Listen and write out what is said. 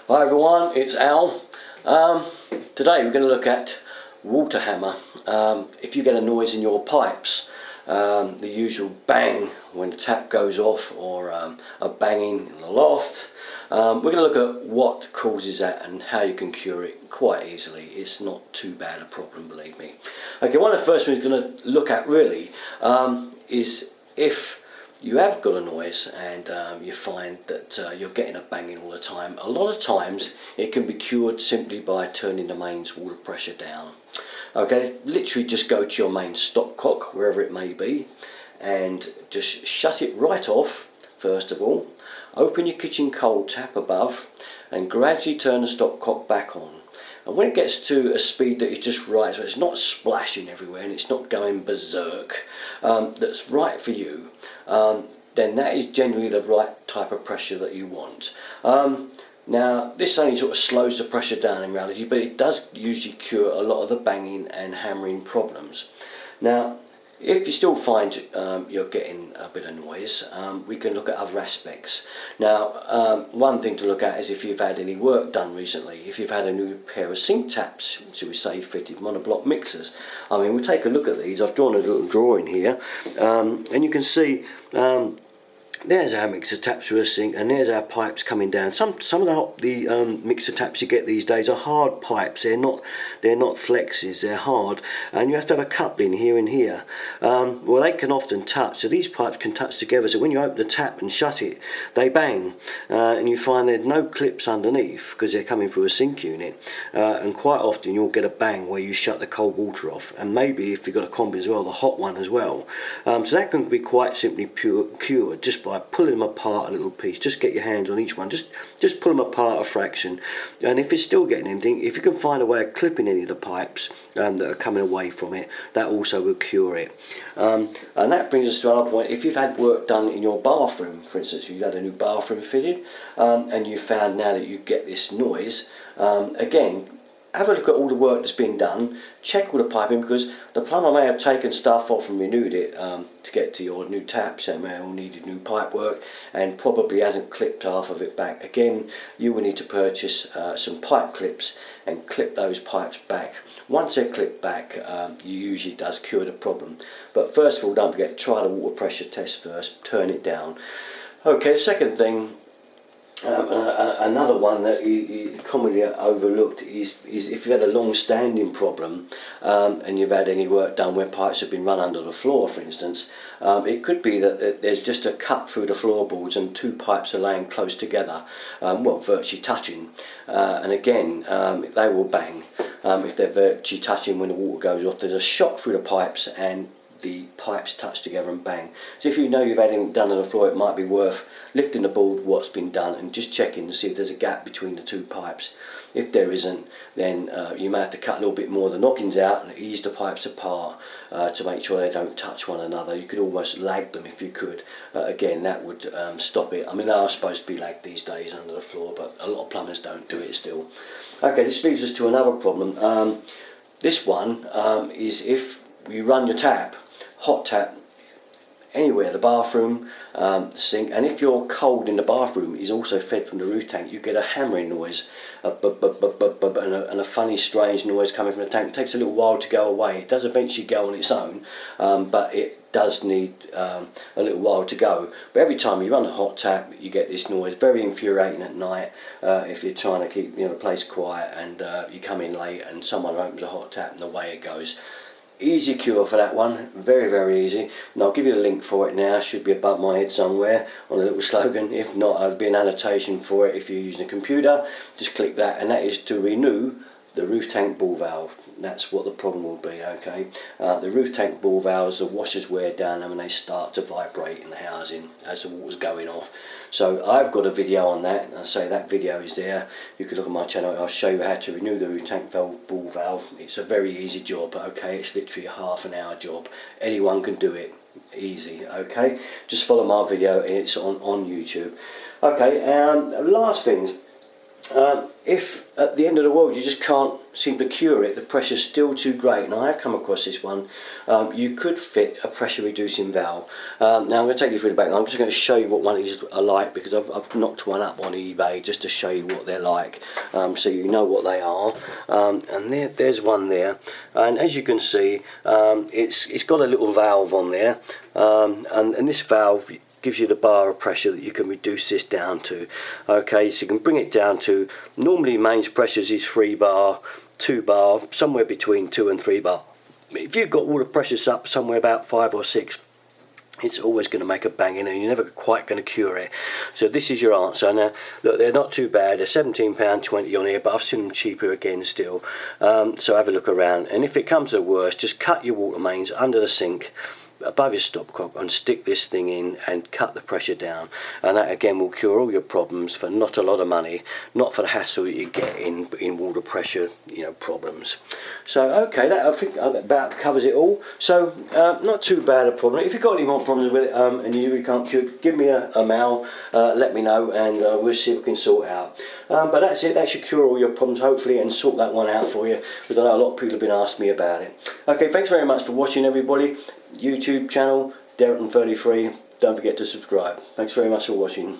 Hi everyone, it's Al. Today we're going to look at water hammer. If you get a noise in your pipes, the usual bang when the tap goes off, or a banging in the loft, we're going to look at what causes that and how you can cure it quite easily. It's not too bad a problem, believe me. Okay, one of the first things we're going to look at really is if you have got a noise and you find that you're getting a banging all the time. A lot of times it can be cured simply by turning the mains water pressure down. Okay, literally just go to your main stopcock, wherever it may be, and just shut it right off first of all. Open your kitchen cold tap above and gradually turn the stopcock back on. And when it gets to a speed that is just right, so it's not splashing everywhere and it's not going berserk, that's right for you, then that is generally the right type of pressure that you want. Now, this only sort of slows the pressure down in reality, but it does usually cure a lot of the banging and hammering problems. Now, if you still find you're getting a bit of noise, we can look at other aspects. Now, one thing to look at is if you've had any work done recently. If you've had a new pair of sink taps, shall we say, fitted monoblock mixers. I mean, we'll take a look at these. I've drawn a little drawing here, and you can see there's our mixer taps through a sink, and there's our pipes coming down. Some of the mixer taps you get these days are hard pipes. They're not flexes. They're hard, and you have to have a coupling here and here. Well, they can often touch. So these pipes can touch together. So when you open the tap and shut it, they bang, and you find there's no clips underneath because they're coming through a sink unit. And quite often you'll get a bang where you shut the cold water off, and maybe if you've got a combi as well, the hot one as well. So that can be quite simply cured just by pulling them apart a little piece. Just get your hands on each one, just pull them apart a fraction, and if it's still getting anything, if you can find a way of clipping any of the pipes that are coming away from it, that also will cure it. And that brings us to our point. If you've had work done in your bathroom, for instance, if you've had a new bathroom fitted, and you found now that you get this noise, again, have a look at all the work that's been done, check all the piping, because the plumber may have taken stuff off and renewed it to get to your new taps. They may have all needed new pipe work and probably hasn't clipped half of it back. Again, you will need to purchase some pipe clips and clip those pipes back. Once they're clipped back, it usually does cure the problem. But first of all, don't forget, try the water pressure test first, turn it down. Okay, the second thing, another one that is commonly overlooked is if you've had a long-standing problem and you've had any work done where pipes have been run under the floor, for instance. It could be that there's just a cut through the floorboards and two pipes are laying close together, well, virtually touching, and again, they will bang. If they're virtually touching when the water goes off, there's a shock through the pipes and the pipes touch together and bang. So if you know you've had anything done on the floor, it might be worth lifting the board, what's been done, and just checking to see if there's a gap between the two pipes. If there isn't, then you may have to cut a little bit more of the knockings out and ease the pipes apart to make sure they don't touch one another. You could almost lag them if you could. Again, that would stop it. I mean, they are supposed to be lagged these days under the floor, but a lot of plumbers don't do it still. Okay, this leads us to another problem. This one is if you run your tap, hot tap, anywhere, the bathroom, sink, and if your cold in the bathroom is also fed from the roof tank, you get a hammering noise, and a funny strange noise coming from the tank. It takes a little while to go away. It does eventually go on its own, but it does need a little while to go. But every time you run a hot tap, you get this noise. Very infuriating at night if you're trying to keep the place quiet and you come in late and someone opens a hot tap and away it goes. Easy cure for that one, very easy, and I'll give you the link for it now. Should be above my head somewhere on a little slogan. If not, there'll be an annotation for it if you're using a computer. Just click that, and that is to renew the roof tank ball valve. That's what the problem will be. Okay, the roof tank ball valves, the washers wear down them and they start to vibrate in the housing as the water's going off. So I've got a video on that, and I say that video is there. You can look at my channel. I'll show you how to renew the roof tank ball valve. It's a very easy job. Okay, it's literally a half an hour job. Anyone can do it. Easy. Okay, just follow my video and it's on YouTube. Okay, last thing If at the end of the world you just can't seem to cure it, the pressure's still too great, and I have come across this one, you could fit a pressure reducing valve. Now I'm going to take you through the back. I'm just going to show you what one of these are like, because I've knocked one up on eBay just to show you what they're like, so you know what they are. And there's one there, and as you can see, it's got a little valve on there, and this valve gives you the bar of pressure that you can reduce this down to. Okay, so you can bring it down to, normally mains pressures is 3 bar, 2 bar, somewhere between 2 and 3 bar. If you've got all the pressures up somewhere about 5 or 6, it's always going to make a banging, and you're never quite going to cure it. So this is your answer. Now look, they're not too bad. They're £17.20 on here, but I've seen them cheaper again still. So have a look around, and if it comes to worst, just cut your water mains under the sink above your stopcock and stick this thing in and cut the pressure down, and that again will cure all your problems for not a lot of money, not for the hassle that you get in water pressure, you know, problems. So okay, that I think about covers it all. So not too bad a problem. If you've got any more problems with it and you really can't cure it, give me a mail, let me know, and we'll see if we can sort it out. But that's it. That should cure all your problems hopefully, and sort that one out for you, because I know a lot of people have been asking me about it. Okay, thanks very much for watching, everybody. YouTube channel, Derrickton33. Don't forget to subscribe. Thanks very much for watching.